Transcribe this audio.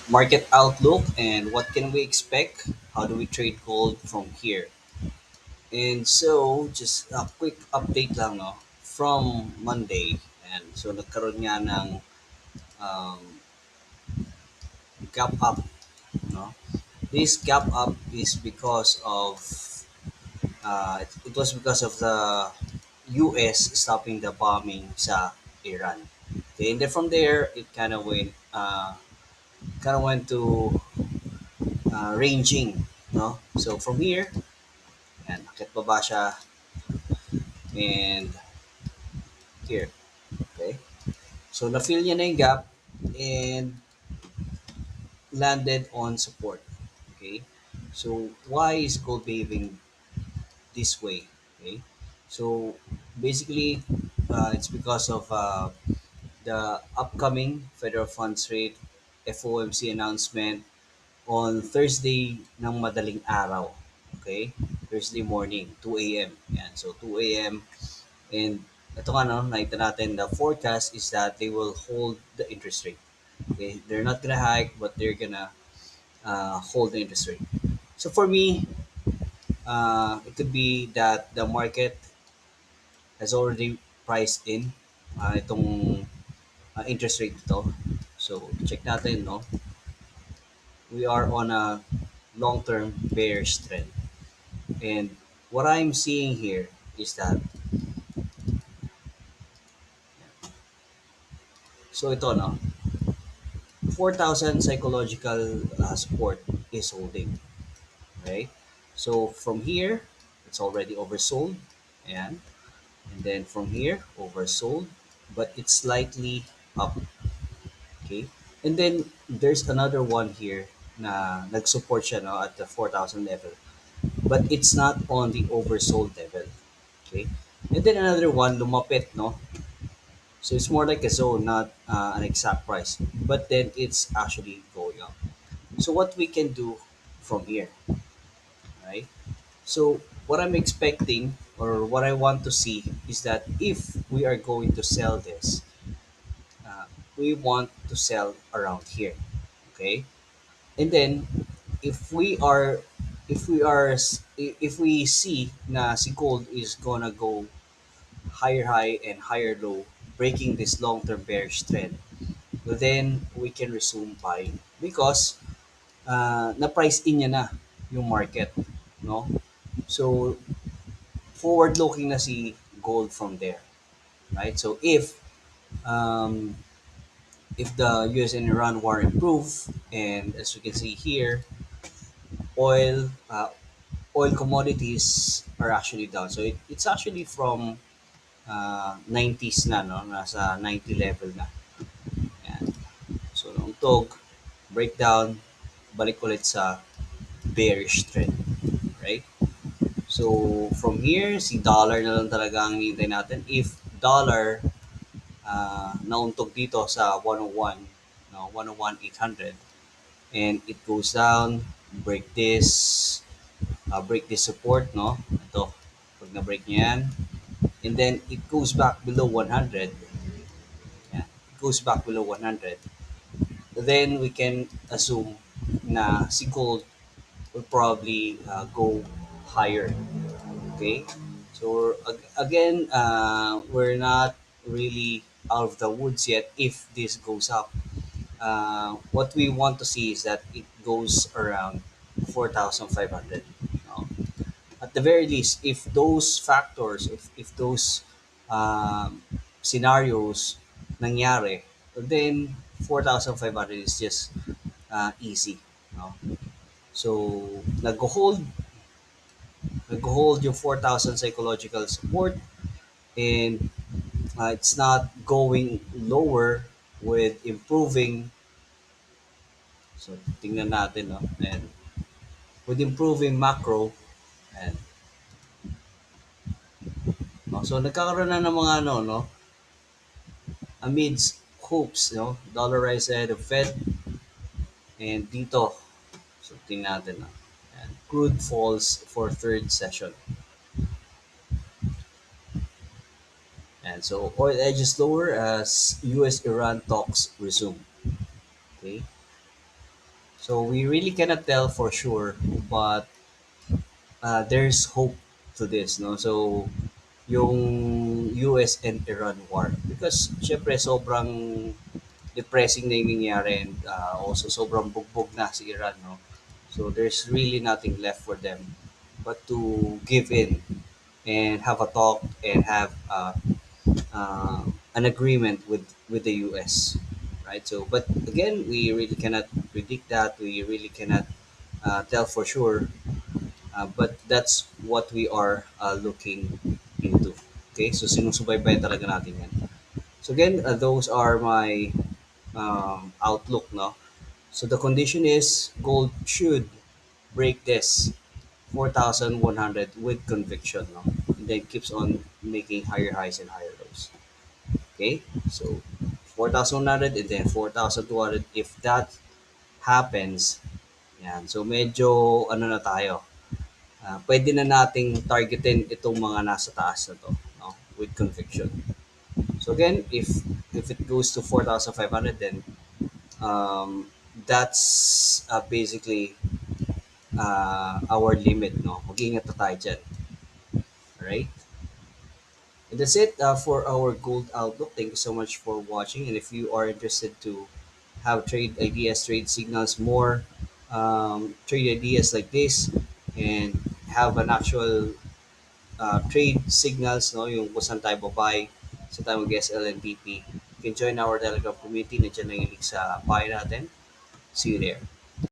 market outlook and what can we expect? How do we trade gold from here? And so, just a quick update lang, no? From Monday. And so, nagkaroon nga ng um, gap up, no? This gap up is because of, it was because of the US stopping the bombing sa Iran. Okay, and then from there, it kind of went to ranging, no? So from here, and akit baba siya, and here, okay? So na-fill niya na yung gap and landed on support, okay? So why is gold behaving this way, okay? So basically, it's because of the upcoming federal funds rate FOMC announcement on Thursday ng madaling araw. Okay? Thursday morning, 2 a.m. Yan. So 2 a.m. And ito nga no, nakita natin the forecast is that they will hold the interest rate. Okay? They're not gonna hike, but they're gonna hold the interest rate. So for me, it could be that the market has already priced in itong interest rate ito. So check natin, no? We are on a long-term bearish trend. And what I'm seeing here is that, so ito no, 4,000 psychological support is holding, right? So from here, it's already oversold, and and then from here, oversold, but it's slightly up, okay? And then there's another one here na nag-support siya no, at the 4,000 level, but it's not on the oversold level, okay? And then another one lumapit no. So it's more like a zone, not an exact price. But then it's actually going up. So what we can do from here, right? So what I'm expecting or what I want to see is that if we are going to sell this, uh, we want to sell around here, okay? And then if we are if we see na si gold is gonna go higher high and higher low, breaking this long-term bearish trend, then we can resume buying because na-price in niya na yung market, no? So, forward-looking na si gold from there, right? So, um, if the US and Iran war improve, and as we can see here, oil oil commodities are actually down. So, it's actually from 90s na, no? Nasa 90 level na. Yan. So, nung tog, breakdown, balik ulit sa bearish trend, right? So from here, si dollar na lang talaga ang hinihintay natin. If dollar nauntog dito sa 101, no, 101,800, and it goes down, break this support, no? Ito, pag na-break niya yan, and then it goes back below 100, yan, it goes back below 100, then we can assume na si gold will probably go higher. Okay, so again, we're not really out of the woods yet if this goes up. What we want to see is that it goes around 4,500. No? At the very least, if those factors, if those um, scenarios nangyari, then 4,500 is just easy. No? So, nag-hold yung 4,000 psychological support, and it's not going lower with improving. So tingnan natin, no? And with improving macro, and no? So nagkakaroon na ng mga ano, no? Amidst hopes, no? Dollar rise ahead of Fed, and dito, so tingnan natin, no? And crude falls for third session. And so oil edges lower as US Iran talks resume. Okay. So we really cannot tell for sure, but there's hope to this, no? So yung US and Iran war, because syempre sobrang depressing na yung nangyayari, and also sobrang bugbog na si Iran, no? So there's really nothing left for them but to give in and have a talk and have uh, an agreement with the US, right? So, but again, we really cannot predict that. We really cannot tell for sure. But that's what we are looking into. Okay, so sinusubaybayan talaga natin yan. So again, those are my outlook, no? So the condition is gold should break this 4,100 with conviction, no? And then keeps on making higher highs and higher lows. Okay, so 4,100 and then 4,200. If that happens, yan. So medyo ano na tayo, pwede na nating targetin itong mga nasa taas na to, no? With conviction. So again, if it goes to 4,500, then that's basically our limit, no? Mag-ingat na tayo dyan. Alright? And that's it for our gold outlook. Thank you so much for watching. And if you are interested to have trade ideas, trade signals, more trade ideas like this, and have an actual trade signals, no, yung kung saan tayo babuy, saan tayo mag-SL and TP, you can join our Telegram community. Nandiyan na yung link sa bio natin. See you there.